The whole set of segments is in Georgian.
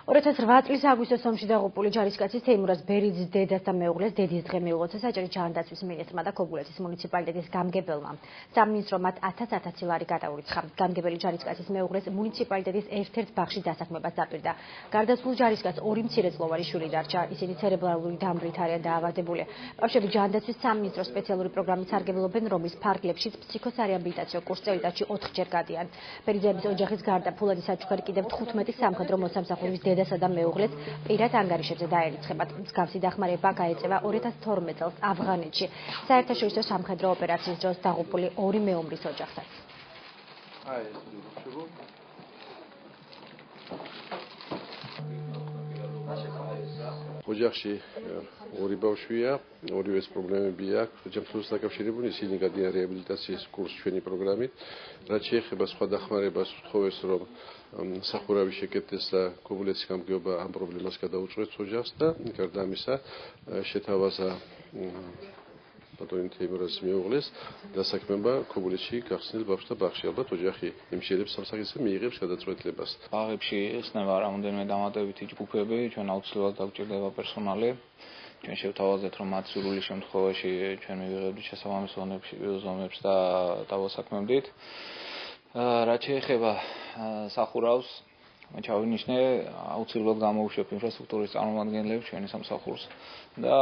2008 წლის აგვისტოს ომში დაღუპული ჯარისკაცის თეიმურაზ ბერიძის დედას და მეუღლეს დედის დღე მიუღოცა საჯარო ჯანდაცვის მინისტრმა და ქობულეთის მუნიციპალიტეტის გამგებელმა. სამინისტრომ მათ 1000 ლარი გადაურიცხა. გამგებელი ჯარისკაცის მეუღლეს მუნიციპალიტეტის ერთ-ერთ ბაღში დასაქმებას დაპირდა. გარდაცვლილ ჯარისკაცს 2 მცირეწლოვანი შვილი დარჩა. ისინი ცერებრალური დამბრით არიან დაავადებული. ბავშვები ჯანდაცვის სამინისტროს სპეციალური პროგრამით სარგებლობენ, რომლის ფარგლებშიც ფსიქოსარეაბილიტაციო კურსს წელიწადში 4-ჯერ გადიან. ბერიძეების ოჯახის გარდა ფულადი საჩუქარი კიდევ 15 სამხედრო მოსამსახურის დედასა და მეუღლეს პირად ანგარიშებზე დაერიცხებათ. მსგავსი დახმარება გაეწევა 2012 წელს ავღანეთში. საერთაშორისო სამხედრო ოპერაციის დროს დაღუპული 2 მეომრის ოჯახსაც. ოჯახში 2 ბავშვია, ორივეს პრობლემები აქვს. ოჯახთან დაკავშირებული ისინი გადიან რეაბილიტაციის კურსს ჩვენი პროგრამით. რაც შეეხება სხვა დახმარებას, ვთხოვეს რომ სახურავი შეკეთდეს და ქობულეთის გამგეობა ამ პრობლემას გადაუჭრეს ოჯახს და გარდა ამისა შეთავაზა ბატონი თეიმურაზის მეუღლეს დასაქმება ქობულეთში გახსნილ ბავშვთა ბაღში. ალბათ ოჯახი იმშიელებს სამსახურზე მიიღებს გადაწყვეტილებას. ბაღებში ესნება რამოდენიმე დამატებითი ჯგუფები, ჩვენ აუცილებლად დაგვჭირდება პერსონალი. ჩვენ შევთავაზეთ რომ მათ სრული შემთხვევაში ჩვენ მივიღებდით შესაბამის ზომებს და დავასაქმებდით. რაც შეეხება სახურავს, ჩავინიშნე აუცილებლად გამოუშვებ ინფრასტრუქტურის წარმომადგენლებს ჩვენი სამსახურს და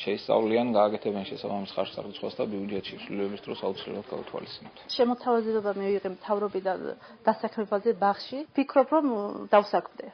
შეისწავლიან, გააკეთებენ შესაბამის ხარჯ-სარდუხას და ბიუჯეტში ცვლილებების დროს აუცილებლად გავთვალისწინებთ. შემოთავაზება მივიღე მთავრობიდან დასაქმებაზე ბაღში. ვფიქრობ რომ დავსაქმდე.